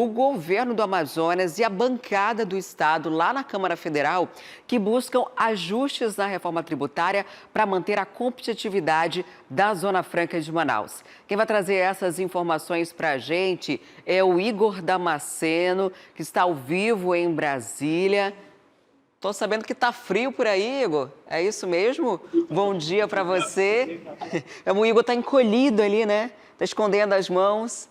o governo do Amazonas e a bancada do Estado lá na Câmara Federal que buscam ajustes na reforma tributária para manter a competitividade da Zona Franca de Manaus. Quem vai trazer essas informações para a gente é o Igor Damasceno, que está ao vivo em Brasília. Estou sabendo que está frio por aí, Igor. É isso mesmo? Bom dia para você. O Igor está encolhido ali, né? Está escondendo as mãos.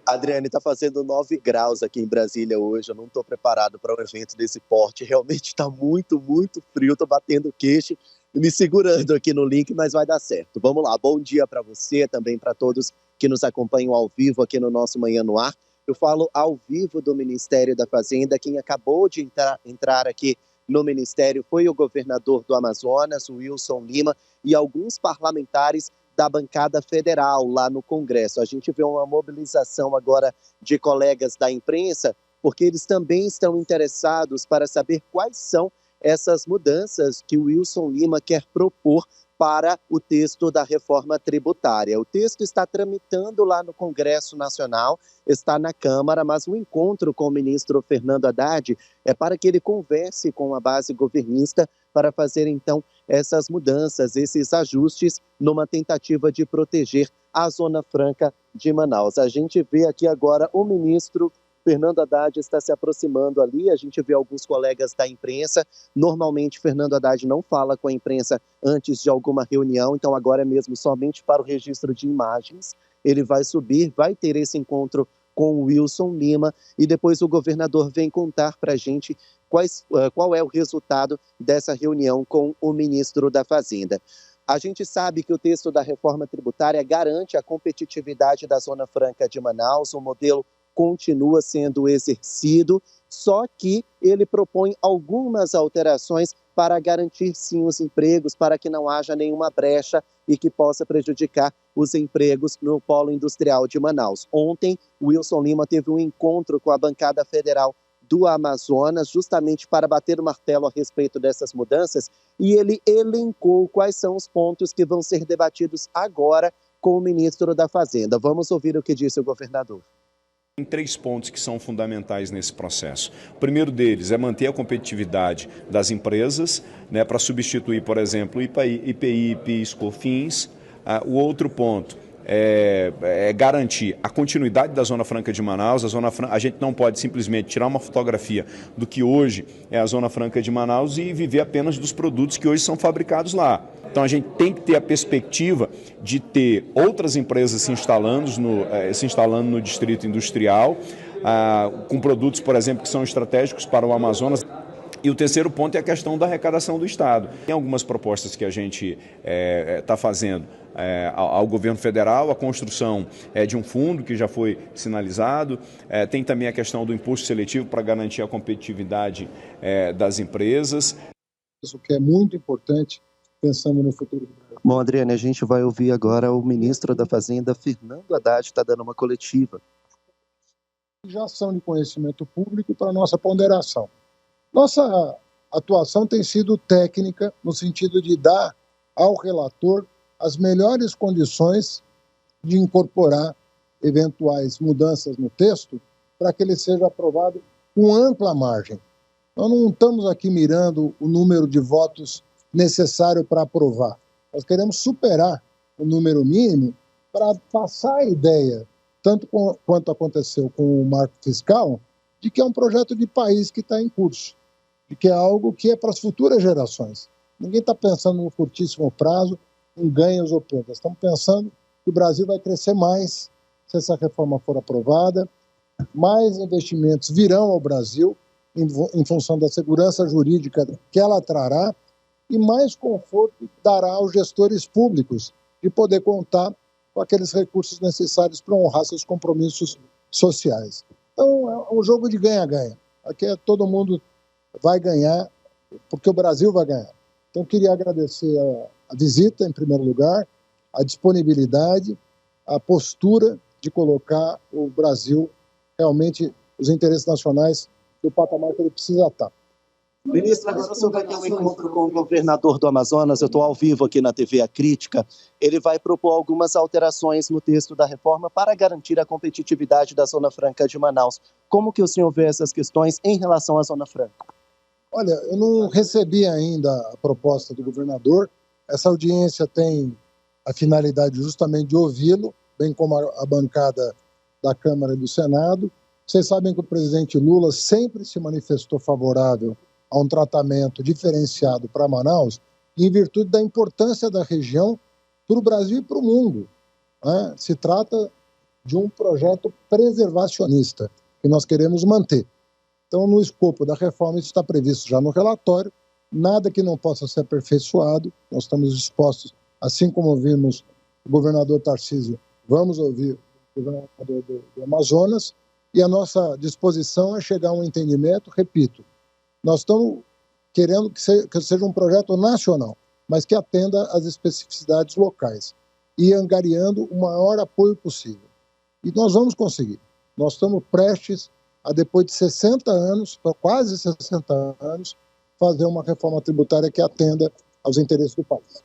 Adriane, está fazendo 9 graus aqui em Brasília hoje. Eu não estou preparado para um evento desse porte. Realmente está muito, muito frio. Estou batendo queixo e me segurando aqui no link, mas vai dar certo. Vamos lá. Bom dia para você, também para todos que nos acompanham ao vivo aqui no nosso Manhã no Ar. Eu falo ao vivo do Ministério da Fazenda. Quem acabou de entrar aqui no Ministério foi o governador do Amazonas, o Wilson Lima, e alguns parlamentares da bancada federal lá no Congresso. A gente vê uma mobilização agora de colegas da imprensa, porque eles também estão interessados para saber quais são essas mudanças que o Wilson Lima quer propor para o texto da reforma tributária. O texto está tramitando lá no Congresso Nacional, está na Câmara, mas o encontro com o ministro Fernando Haddad é para que ele converse com a base governista para fazer, então, essas mudanças, esses ajustes, numa tentativa de proteger a Zona Franca de Manaus. A gente vê aqui agora o ministro Fernando Haddad está se aproximando ali, a gente vê alguns colegas da imprensa. Normalmente, Fernando Haddad não fala com a imprensa antes de alguma reunião, então agora é mesmo somente para o registro de imagens. Ele vai subir, vai ter esse encontro com o Wilson Lima e depois o governador vem contar para a gente qual é o resultado dessa reunião com o ministro da Fazenda. A gente sabe que o texto da reforma tributária garante a competitividade da Zona Franca de Manaus, o modelo continua sendo exercido, só que ele propõe algumas alterações para garantir sim os empregos, para que não haja nenhuma brecha e que possa prejudicar os empregos no polo industrial de Manaus. Ontem, o Wilson Lima teve um encontro com a bancada federal do Amazonas, justamente para bater o martelo a respeito dessas mudanças, e ele elencou quais são os pontos que vão ser debatidos agora com o ministro da Fazenda. Vamos ouvir o que disse o governador. Tem 3 pontos que são fundamentais nesse processo. O primeiro deles é manter a competitividade das empresas, né, para substituir, por exemplo, IPI, PIS, COFINS. O outro ponto é garantir a continuidade da Zona Franca de Manaus. A gente não pode simplesmente tirar uma fotografia do que hoje é a Zona Franca de Manaus e viver apenas dos produtos que hoje são fabricados lá. Então a gente tem que ter a perspectiva de ter outras empresas se instalando no distrito industrial, com produtos, por exemplo, que são estratégicos para o Amazonas. E o terceiro ponto é a questão da arrecadação do Estado. Tem algumas propostas que a gente está fazendo ao governo federal, a construção de um fundo que já foi sinalizado, tem também a questão do imposto seletivo para garantir a competitividade das empresas. Isso que é muito importante, pensando no futuro do Brasil. Bom, Adriane, a gente vai ouvir agora o ministro da Fazenda, Fernando Haddad, está dando uma coletiva. Já são de conhecimento público para nossa ponderação. Nossa atuação tem sido técnica, no sentido de dar ao relator as melhores condições de incorporar eventuais mudanças no texto para que ele seja aprovado com ampla margem. Nós não estamos aqui mirando o número de votos necessário para aprovar. Nós queremos superar o número mínimo para passar a ideia, tanto quanto aconteceu com o marco fiscal, de que é um projeto de país que está em curso, de que é algo que é para as futuras gerações. Ninguém está pensando no curtíssimo prazo, em ganhos ou perdas. Estamos pensando que o Brasil vai crescer mais se essa reforma for aprovada, mais investimentos virão ao Brasil em função da segurança jurídica que ela trará, e mais conforto dará aos gestores públicos de poder contar com aqueles recursos necessários para honrar seus compromissos sociais. Então, é um jogo de ganha-ganha. Aqui todo mundo vai ganhar, porque o Brasil vai ganhar. Então, queria agradecer a visita, em primeiro lugar, a disponibilidade, a postura de colocar o Brasil, realmente, os interesses nacionais, no patamar que ele precisa estar. Ministro, agora o senhor vai ter um encontro com o governador do Amazonas, eu estou ao vivo aqui na TV A Crítica. Ele vai propor algumas alterações no texto da reforma para garantir a competitividade da Zona Franca de Manaus. Como que o senhor vê essas questões em relação à Zona Franca? Olha, eu não recebi ainda a proposta do governador. Essa audiência tem a finalidade justamente de ouvi-lo, bem como a bancada da Câmara e do Senado. Vocês sabem que o presidente Lula sempre se manifestou favorável a um tratamento diferenciado para Manaus, em virtude da importância da região para o Brasil e para o mundo, né? Se trata de um projeto preservacionista que nós queremos manter. Então, no escopo da reforma, isso está previsto já no relatório, nada que não possa ser aperfeiçoado. Nós estamos dispostos, assim como ouvimos o governador Tarcísio, vamos ouvir o governador do Amazonas, e a nossa disposição é chegar a um entendimento, repito, nós estamos querendo que seja um projeto nacional, mas que atenda às especificidades locais e angariando o maior apoio possível. E nós vamos conseguir. Nós estamos prestes a, depois de 60 anos, quase 60 anos, fazer uma reforma tributária que atenda aos interesses do país.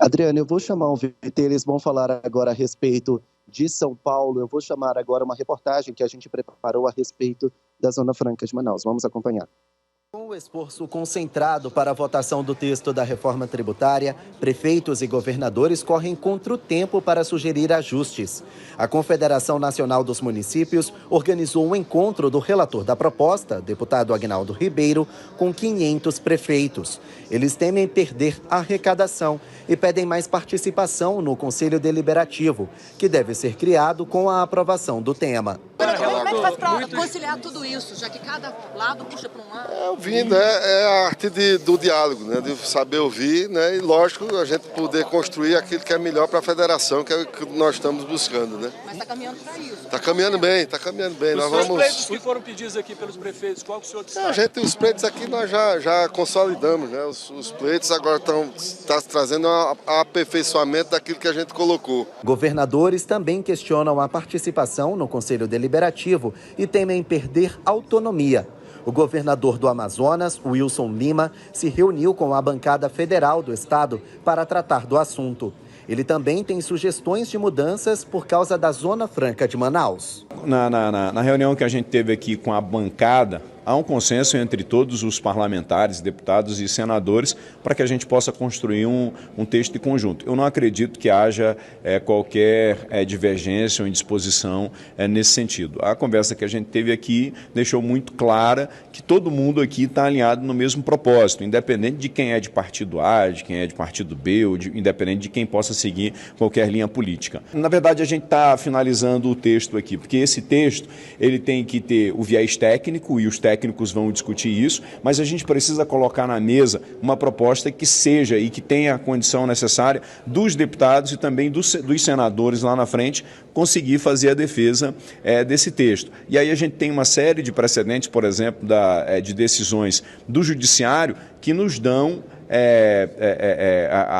Adriana, eu vou chamar o VT, eles vão falar agora a respeito de São Paulo. Eu vou chamar agora uma reportagem que a gente preparou a respeito da Zona Franca de Manaus. Vamos acompanhar. Com o esforço concentrado para a votação do texto da reforma tributária, prefeitos e governadores correm contra o tempo para sugerir ajustes. A Confederação Nacional dos Municípios organizou um encontro do relator da proposta, deputado Aguinaldo Ribeiro, com 500 prefeitos. Eles temem perder a arrecadação e pedem mais participação no Conselho Deliberativo, que deve ser criado com a aprovação do tema. Como é que faz para conciliar tudo isso, já que cada lado puxa para um lado? Ouvindo, é a arte do diálogo, né, de saber ouvir, né, e lógico a gente poder construir aquilo que é melhor para a federação, que é o que nós estamos buscando, né? Mas está caminhando para isso. Está caminhando bem, está caminhando bem. Os pleitos que foram pedidos aqui pelos prefeitos, qual que o senhor destaca? Os pleitos aqui nós já consolidamos, né? Os pleitos agora estão trazendo um aperfeiçoamento daquilo que a gente colocou. Governadores também questionam a participação no Conselho Deliberativo e temem perder autonomia. O governador do Amazonas, Wilson Lima, se reuniu com a bancada federal do estado para tratar do assunto. Ele também tem sugestões de mudanças por causa da Zona Franca de Manaus. Na reunião que a gente teve aqui com a bancada, há um consenso entre todos os parlamentares, deputados e senadores para que a gente possa construir um texto de conjunto. Eu não acredito que haja qualquer divergência ou indisposição nesse sentido. A conversa que a gente teve aqui deixou muito clara que todo mundo aqui está alinhado no mesmo propósito, independente de quem é de partido A, de quem é de partido B, ou independente de quem possa seguir qualquer linha política. Na verdade, a gente está finalizando o texto aqui, porque esse texto ele tem que ter o viés técnico e os técnicos vão discutir isso, mas a gente precisa colocar na mesa uma proposta que seja e que tenha a condição necessária dos deputados e também dos senadores lá na frente conseguir fazer a defesa desse texto. E aí a gente tem uma série de precedentes, por exemplo, de decisões do Judiciário que nos dão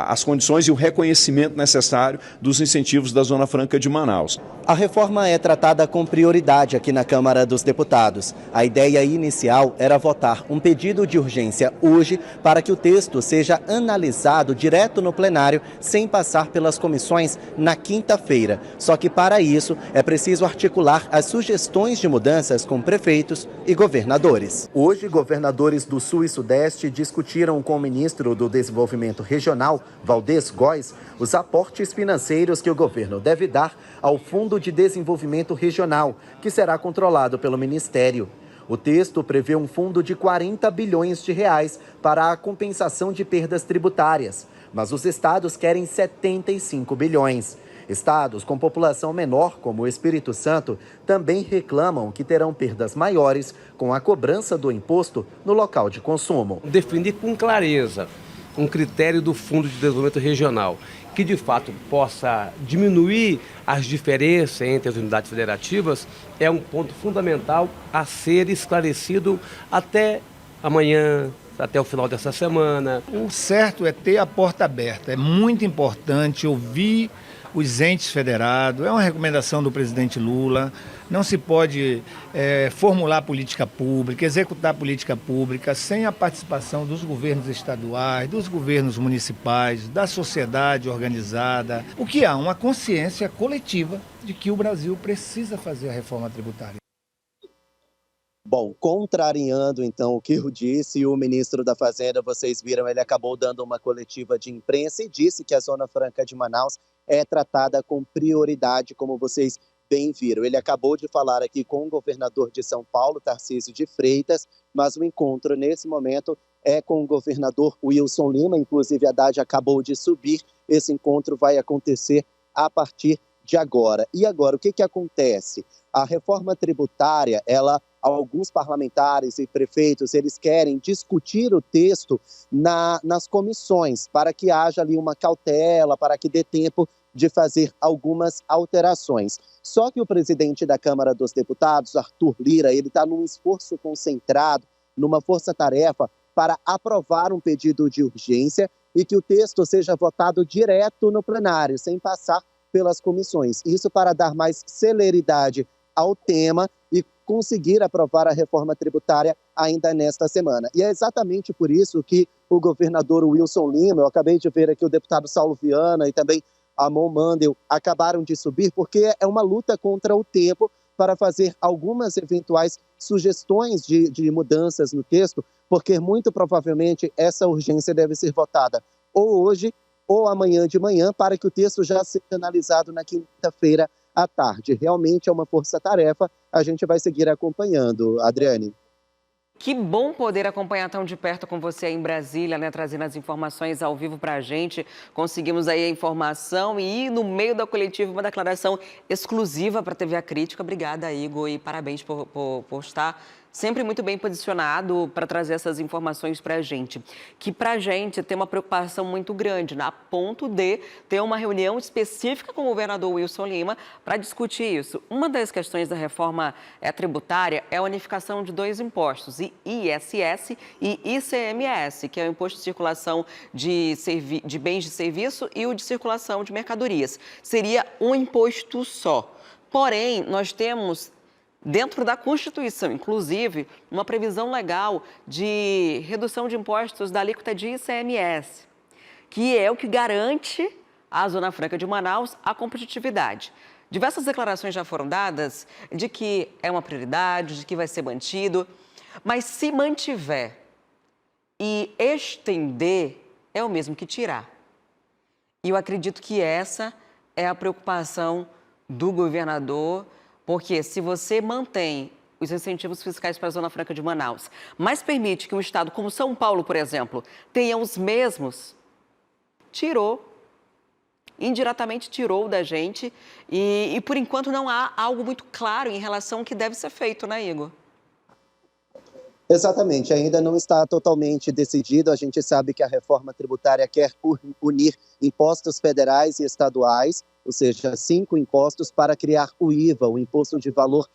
as condições e o reconhecimento necessário dos incentivos da Zona Franca de Manaus. A reforma é tratada com prioridade aqui na Câmara dos Deputados. A ideia inicial era votar um pedido de urgência hoje para que o texto seja analisado direto no plenário, sem passar pelas comissões na quinta-feira. Só que para isso é preciso articular as sugestões de mudanças com prefeitos e governadores. Hoje, governadores do Sul e Sudeste discutiram com o ministro do Desenvolvimento Regional, Valdez Góes, os aportes financeiros que o governo deve dar ao Fundo de Desenvolvimento Regional, que será controlado pelo Ministério. O texto prevê um fundo de 40 bilhões de reais para a compensação de perdas tributárias, mas os estados querem 75 bilhões. Estados com população menor, como o Espírito Santo, também reclamam que terão perdas maiores com a cobrança do imposto no local de consumo. Definir com clareza um critério do Fundo de Desenvolvimento Regional, que de fato possa diminuir as diferenças entre as unidades federativas, é um ponto fundamental a ser esclarecido até amanhã, até o final dessa semana. O certo é ter a porta aberta, é muito importante ouvir os entes federados, é uma recomendação do presidente Lula. Não se pode formular política pública, executar política pública sem a participação dos governos estaduais, dos governos municipais, da sociedade organizada. O que há? Uma consciência coletiva de que o Brasil precisa fazer a reforma tributária. Bom, contrariando então o que eu disse, o ministro da Fazenda, vocês viram, ele acabou dando uma coletiva de imprensa e disse que a Zona Franca de Manaus é tratada com prioridade, como vocês bem viram. Ele acabou de falar aqui com o governador de São Paulo, Tarcísio de Freitas, mas o encontro nesse momento é com o governador Wilson Lima, inclusive a Haddad acabou de subir, esse encontro vai acontecer a partir de agora. E agora, o que acontece? A reforma tributária, alguns parlamentares e prefeitos, eles querem discutir o texto nas comissões, para que haja ali uma cautela, para que dê tempo de fazer algumas alterações. Só que o presidente da Câmara dos Deputados, Arthur Lira, ele está num esforço concentrado, numa força-tarefa, para aprovar um pedido de urgência e que o texto seja votado direto no plenário, sem passar pelas comissões. Isso para dar mais celeridade ao tema e conseguir aprovar a reforma tributária ainda nesta semana. E é exatamente por isso que o governador Wilson Lima, eu acabei de ver aqui o deputado Saulo Viana e também Amon Mandel acabaram de subir, porque é uma luta contra o tempo para fazer algumas eventuais sugestões de mudanças no texto, porque muito provavelmente essa urgência deve ser votada ou hoje ou amanhã de manhã, para que o texto já seja analisado na quinta-feira à tarde. Realmente é uma força-tarefa, a gente vai seguir acompanhando. Adriane. Que bom poder acompanhar tão de perto com você aí em Brasília, né? Trazendo as informações ao vivo para a gente. Conseguimos aí a informação e no meio da coletiva uma declaração exclusiva para a TV A Crítica. Obrigada, Igor, e parabéns por estar sempre muito bem posicionado para trazer essas informações para a gente. Que para a gente tem uma preocupação muito grande, né? A ponto de ter uma reunião específica com o governador Wilson Lima para discutir isso. Uma das questões da reforma tributária é a unificação de dois impostos, ISS e ICMS, que é o imposto de circulação de bens de serviço e o de circulação de mercadorias. Seria um imposto só. Porém, nós temos dentro da Constituição, inclusive, uma previsão legal de redução de impostos da alíquota de ICMS, que é o que garante à Zona Franca de Manaus a competitividade. Diversas declarações já foram dadas de que é uma prioridade, de que vai ser mantido, mas se mantiver e estender, é o mesmo que tirar. E eu acredito que essa é a preocupação do governador, porque se você mantém os incentivos fiscais para a Zona Franca de Manaus, mas permite que um estado como São Paulo, por exemplo, tenha os mesmos, indiretamente tirou da gente e por enquanto não há algo muito claro em relação ao que deve ser feito, né, Igor? Exatamente, ainda não está totalmente decidido. A gente sabe que a reforma tributária quer unir impostos federais e estaduais, ou seja, 5 impostos para criar o IVA, o Imposto de Valor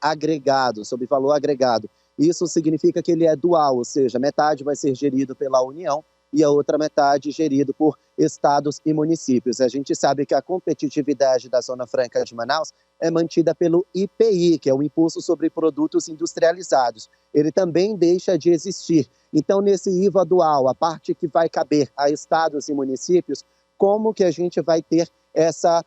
Agregado, sobre valor agregado. Isso significa que ele é dual, ou seja, metade vai ser gerido pela União e a outra metade gerido por estados e municípios. A gente sabe que a competitividade da Zona Franca de Manaus é mantida pelo IPI, que é o Imposto sobre Produtos Industrializados. Ele também deixa de existir. Então, nesse IVA dual, a parte que vai caber a estados e municípios, como que a gente vai ter essa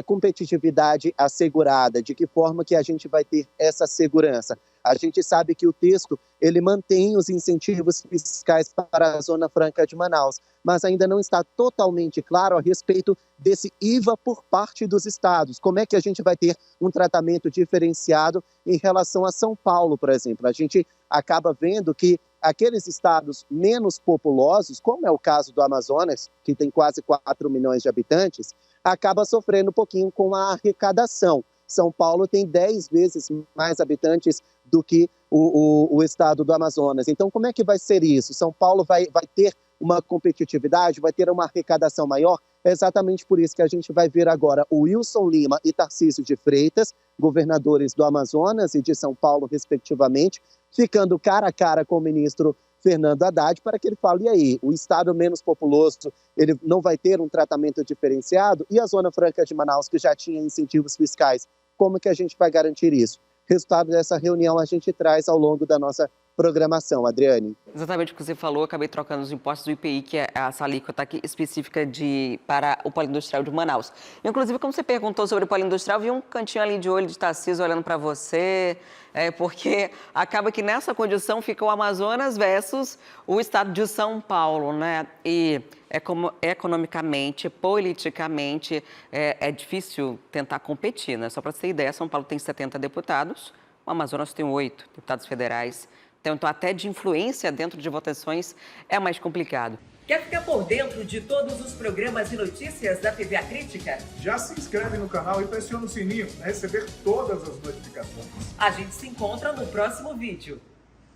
competitividade assegurada? De que forma que a gente vai ter essa segurança? A gente sabe que o texto, ele mantém os incentivos fiscais para a Zona Franca de Manaus, mas ainda não está totalmente claro a respeito desse IVA por parte dos estados. Como é que a gente vai ter um tratamento diferenciado em relação a São Paulo, por exemplo? A gente acaba vendo que aqueles estados menos populosos, como é o caso do Amazonas, que tem quase 4 milhões de habitantes, acaba sofrendo um pouquinho com a arrecadação. São Paulo tem 10 vezes mais habitantes do que o estado do Amazonas. Então, como é que vai ser isso? São Paulo vai ter uma competitividade, vai ter uma arrecadação maior? É exatamente por isso que a gente vai ver agora o Wilson Lima e Tarcísio de Freitas, governadores do Amazonas e de São Paulo, respectivamente, ficando cara a cara com o ministro Fernando Haddad para que ele fale, e aí, o estado menos populoso, ele não vai ter um tratamento diferenciado? E a Zona Franca de Manaus, que já tinha incentivos fiscais, como que a gente vai garantir isso? Resultado dessa reunião a gente traz ao longo da nossa programação. Adriane. Exatamente o que você falou, acabei trocando os impostos do IPI, que é essa alíquota aqui específica para o polo industrial de Manaus. Inclusive, como você perguntou sobre o polo industrial, vi um cantinho ali de olho de Tarcísio olhando para você, porque acaba que nessa condição fica o Amazonas versus o estado de São Paulo, né? E economicamente, politicamente, é difícil tentar competir, né? Só para você ter ideia, São Paulo tem 70 deputados, o Amazonas tem 8 deputados federais. Então, até de influência dentro de votações é mais complicado. Quer ficar por dentro de todos os programas e notícias da TV A Crítica? Já se inscreve no canal e pressiona o sininho para receber todas as notificações. A gente se encontra no próximo vídeo.